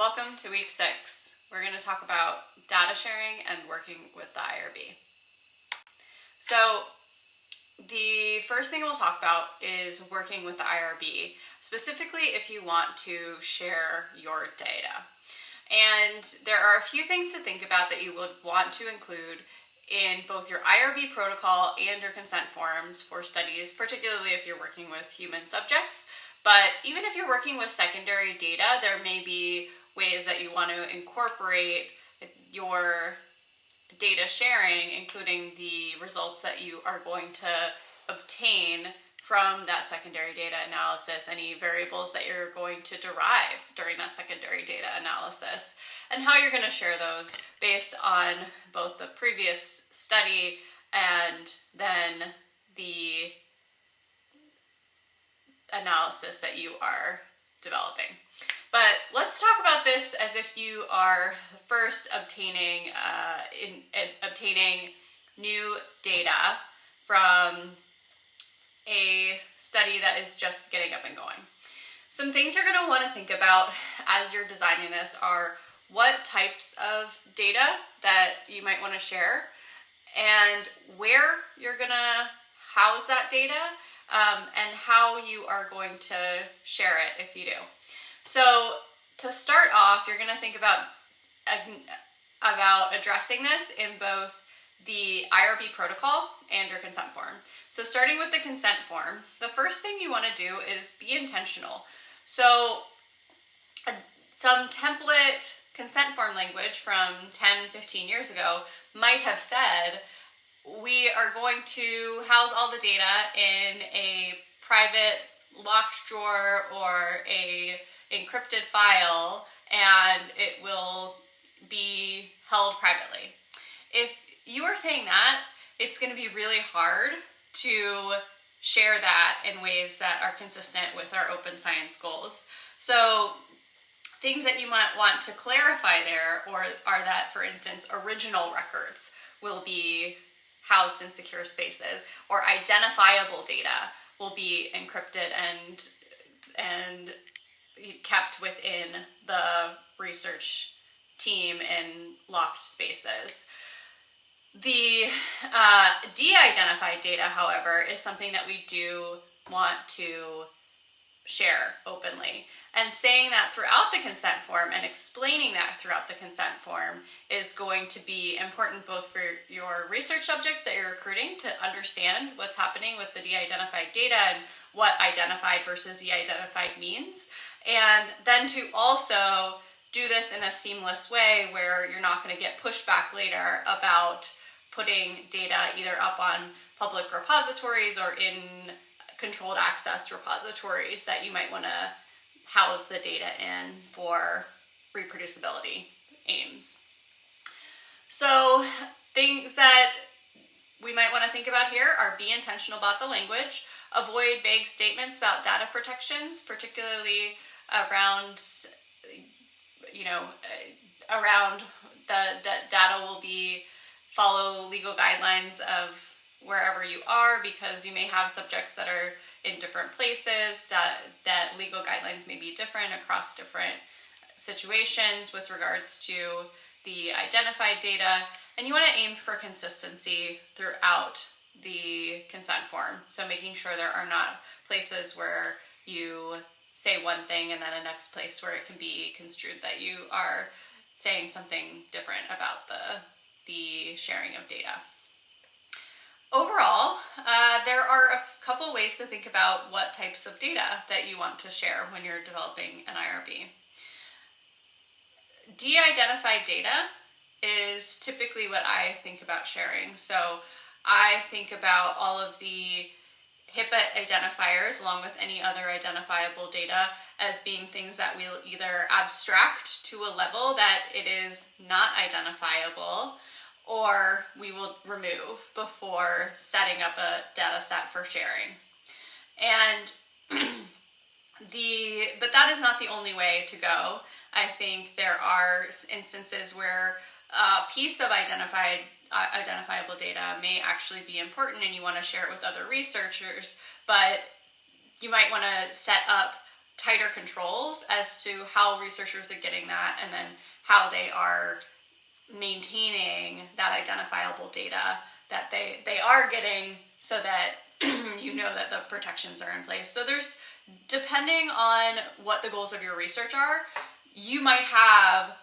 welcome to week 6. We're going to talk about data sharing and working with the IRB. So the first thing we'll talk about is working with the IRB, specifically if you want to share your data. And there are a few things to think about that you would want to include in both your IRB protocol and your consent forms for studies, particularly if you're working with human subjects. But even if you're working with secondary data, there may be ways that you want to incorporate your data sharing, including the results that you are going to obtain from that secondary data analysis, any variables that you're going to derive during that secondary data analysis, and how you're going to share those based on both the previous study and then the analysis that you are developing. But let's talk about this as if you are first obtaining new data from a study that is just getting up and going. Some things you're going to want to think about as you're designing this are what types of data that you might want to share and where you're going to house that data and how you are going to share it if you do. So to start off, you're going to think about addressing this in both the IRB protocol and your consent form. So starting with the consent form, the first thing you want to do is be intentional. So some template consent form language from 10, 15 years ago might have said, we are going to house all the data in a private locked drawer or a encrypted file, and it will be held privately. If you are saying that, it's going to be really hard to share that in ways that are consistent with our open science goals. So things that you might want to clarify there are that, for instance, original records will be housed in secure spaces, or identifiable data will be encrypted and kept within the research team in locked spaces. The de-identified data, however, is something that we do want to share openly. And saying that throughout the consent form and explaining that throughout the consent form is going to be important both for your research subjects that you're recruiting to understand what's happening with the de-identified data and what identified versus de-identified means. And then to also do this in a seamless way where you're not going to get pushback later about putting data either up on public repositories or in controlled access repositories that you might want to house the data in for reproducibility aims. So things that we might want to think about here are be intentional about the language, avoid vague statements about data protections, particularly around the data will follow legal guidelines of wherever you are, because you may have subjects that are in different places, that legal guidelines may be different across different situations with regards to the identified data, and you want to aim for consistency throughout the consent form. So making sure there are not places where you say one thing and then a next place where it can be construed that you are saying something different about the sharing of data. Overall, there are a couple ways to think about what types of data that you want to share when you're developing an IRB. De-identified data is typically what I think about sharing. So I think about all of the HIPAA identifiers along with any other identifiable data as being things that we'll either abstract to a level that it is not identifiable, or we will remove before setting up a data set for sharing. And but that is not the only way to go. I think there are instances where a piece of identifiable data may actually be important and you want to share it with other researchers, but you might want to set up tighter controls as to how researchers are getting that, and then how they are maintaining that identifiable data that they are getting, so that you know that the protections are in place. So there's, depending on what the goals of your research are, you might have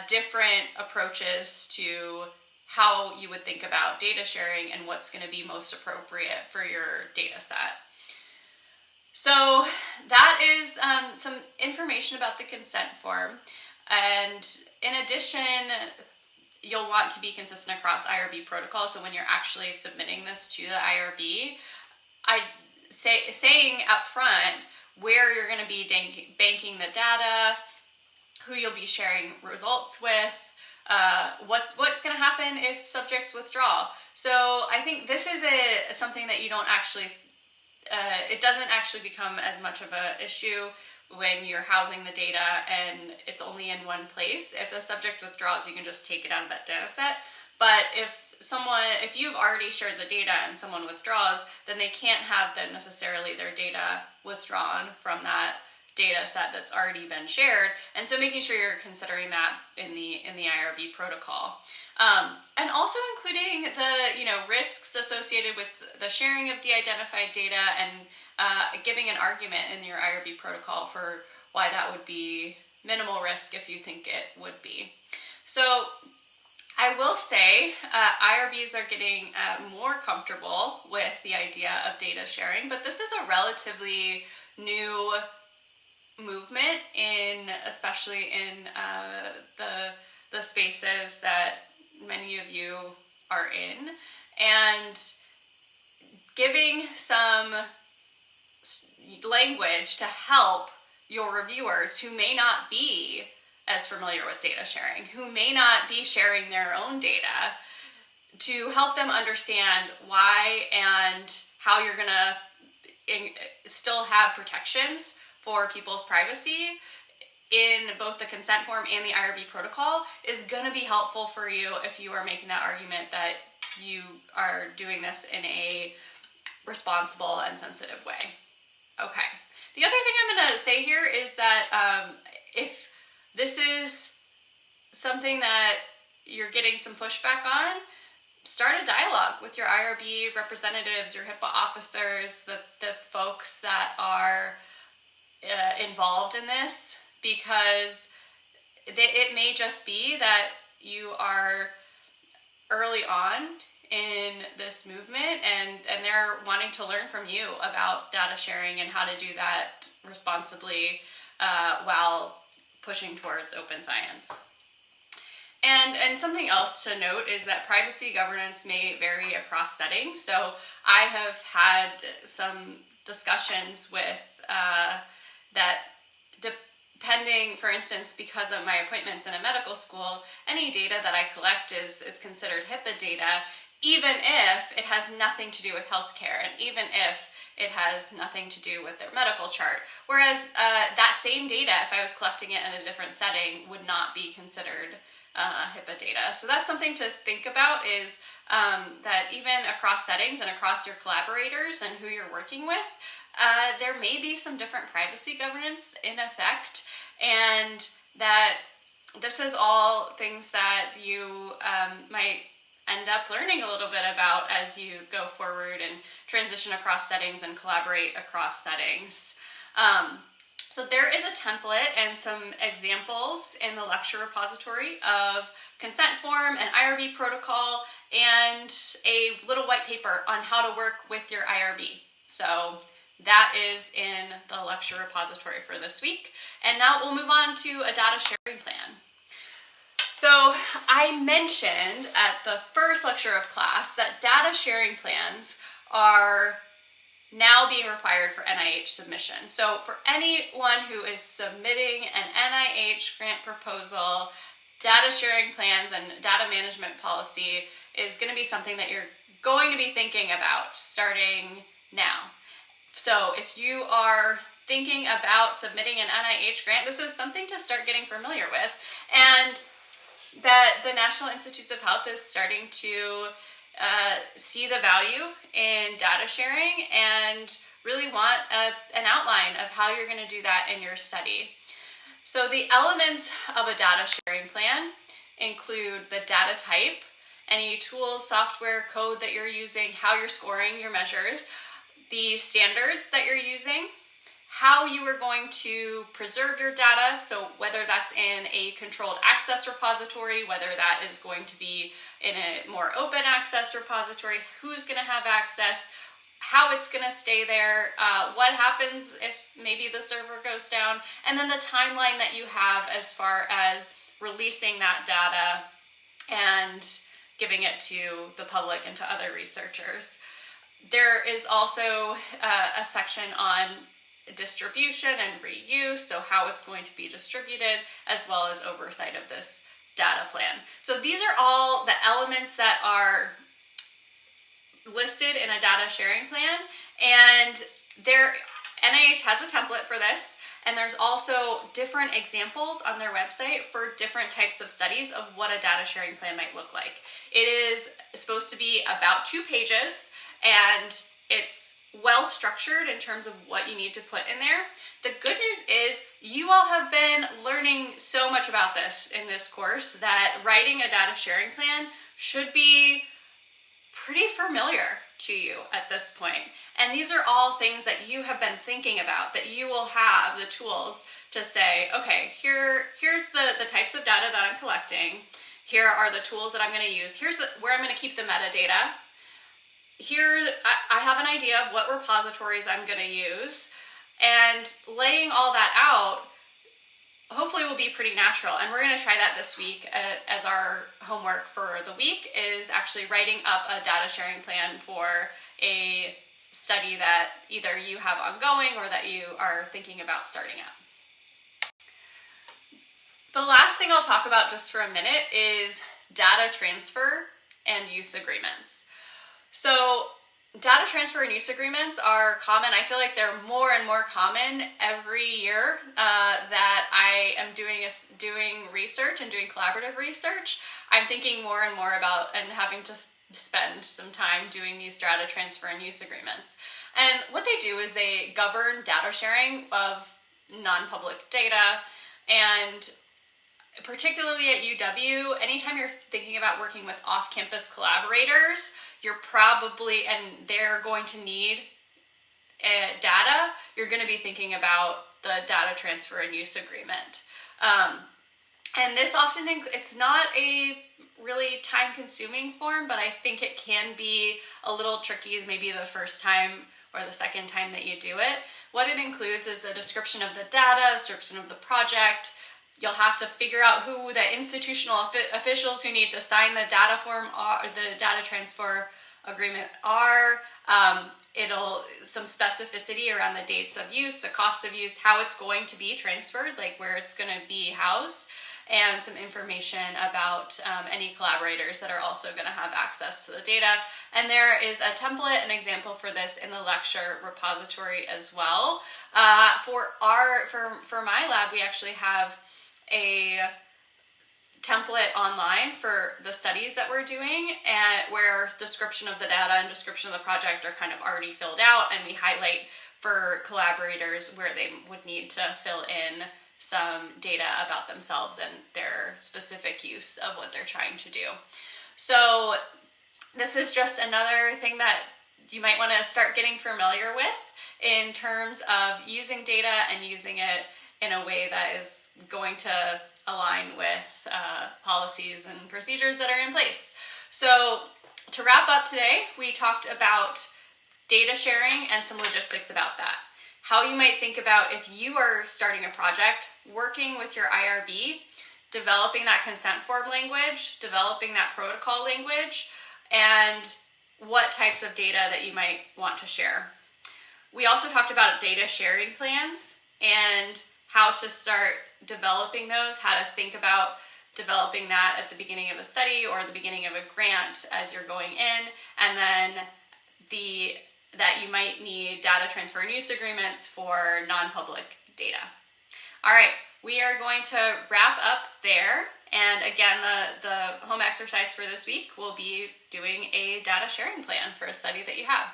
different approaches to how you would think about data sharing and what's going to be most appropriate for your data set. So that is some information about the consent form. And in addition, you'll want to be consistent across IRB protocols. So when you're actually submitting this to the IRB, saying up front where you're going to be banking the data, who you'll be sharing results with, what's going to happen if subjects withdraw. So I think this is something that you don't actually, it doesn't actually become as much of an issue when you're housing the data and it's only in one place. If the subject withdraws, you can just take it out of that data set. But if you've already shared the data and someone withdraws, then they can't have necessarily their data withdrawn from that data set that's already been shared. And so making sure you're considering that in the IRB protocol. And also including the risks associated with the sharing of de-identified data, and giving an argument in your IRB protocol for why that would be minimal risk if you think it would be. So I will say IRBs are getting more comfortable with the idea of data sharing, but this is a relatively new movement, especially in the spaces that many of you are in, and giving some language to help your reviewers who may not be as familiar with data sharing, who may not be sharing their own data, to help them understand why and how you're going to still have protections for people's privacy in both the consent form and the IRB protocol, is going to be helpful for you if you are making that argument that you are doing this in a responsible and sensitive way. Okay. The other thing I'm going to say here is that if this is something that you're getting some pushback on, start a dialogue with your IRB representatives, your HIPAA officers, the folks that are involved in this, because it may just be that you are early on in this movement, and they're wanting to learn from you about data sharing and how to do that responsibly while pushing towards open science. And something else to note is that privacy governance may vary across settings. So I have had some discussions with that, depending, for instance, because of my appointments in a medical school, any data that I collect is considered HIPAA data, even if it has nothing to do with healthcare, and even if it has nothing to do with their medical chart. Whereas that same data, if I was collecting it in a different setting, would not be considered HIPAA data. So that's something to think about, is that even across settings and across your collaborators and who you're working with, there may be some different privacy governance in effect, and that this is all things that you might end up learning a little bit about as you go forward and transition across settings and collaborate across settings. So there is a template and some examples in the lecture repository of consent form and IRB protocol, and a little white paper on how to work with your IRB. So that is in the lecture repository for this week. And now we'll move on to a data sharing plan. So I mentioned at the first lecture of class that data sharing plans are now being required for NIH submission. So for anyone who is submitting an NIH grant proposal, data sharing plans and data management policy is going to be something that you're going to be thinking about starting now. So if you are thinking about submitting an NIH grant, this is something to start getting familiar with, and that the National Institutes of Health is starting to see the value in data sharing and really want an outline of how you're going to do that in your study. So the elements of a data sharing plan include the data type, any tools, software, code that you're using, how you're scoring your measures, the standards that you're using, how you are going to preserve your data, so whether that's in a controlled access repository, whether that is going to be in a more open access repository, who's going to have access, how it's going to stay there, what happens if maybe the server goes down, and then the timeline that you have as far as releasing that data and giving it to the public and to other researchers. There is also a section on distribution and reuse, so how it's going to be distributed, as well as oversight of this data plan. So these are all the elements that are listed in a data sharing plan, and NIH has a template for this, and there's also different examples on their website for different types of studies of what a data sharing plan might look like. It is supposed to be about 2 pages, and it's well structured in terms of what you need to put in there. The good news is you all have been learning so much about this in this course that writing a data sharing plan should be pretty familiar to you at this point. And these are all things that you have been thinking about, that you will have the tools to say, okay, here's the types of data that I'm collecting. Here are the tools that I'm going to use. Here's where I'm going to keep the metadata. Here, I have an idea of what repositories I'm going to use, and laying all that out hopefully will be pretty natural. And we're going to try that this week as our homework for the week, is actually writing up a data sharing plan for a study that either you have ongoing or that you are thinking about starting up. The last thing I'll talk about just for a minute is data transfer and use agreements. So data transfer and use agreements are common. I feel like they're more and more common every year that I am doing research and doing collaborative research. I'm thinking more and more about and having to spend some time doing these data transfer and use agreements. And what they do is they govern data sharing of non-public data, and particularly at UW, anytime you're thinking about working with off-campus collaborators, you're probably, and they're going to need data, you're going to be thinking about the data transfer and use agreement. And this often, it's not a really time-consuming form, but I think it can be a little tricky maybe the first time or the second time that you do it. What it includes is a description of the data, a description of the project. You'll have to figure out who the institutional officials who need to sign the data form are, the data transfer agreement are. Some specificity around the dates of use, the cost of use, how it's going to be transferred, like where it's going to be housed, and some information about any collaborators that are also going to have access to the data. And there is a template, an example for this in the lecture repository as well. For my lab, we actually have a template online for the studies that we're doing, and where description of the data and description of the project are kind of already filled out, and we highlight for collaborators where they would need to fill in some data about themselves and their specific use of what they're trying to do. So this is just another thing that you might want to start getting familiar with in terms of using data and using it in a way that is going to align with policies and procedures that are in place. So to wrap up today, we talked about data sharing and some logistics about that. How you might think about if you are starting a project, working with your IRB, developing that consent form language, developing that protocol language, and what types of data that you might want to share. We also talked about data sharing plans and how to start developing those, how to think about developing that at the beginning of a study or the beginning of a grant as you're going in, and then that you might need data transfer and use agreements for non-public data. All right, we are going to wrap up there. And again, the home exercise for this week will be doing a data sharing plan for a study that you have.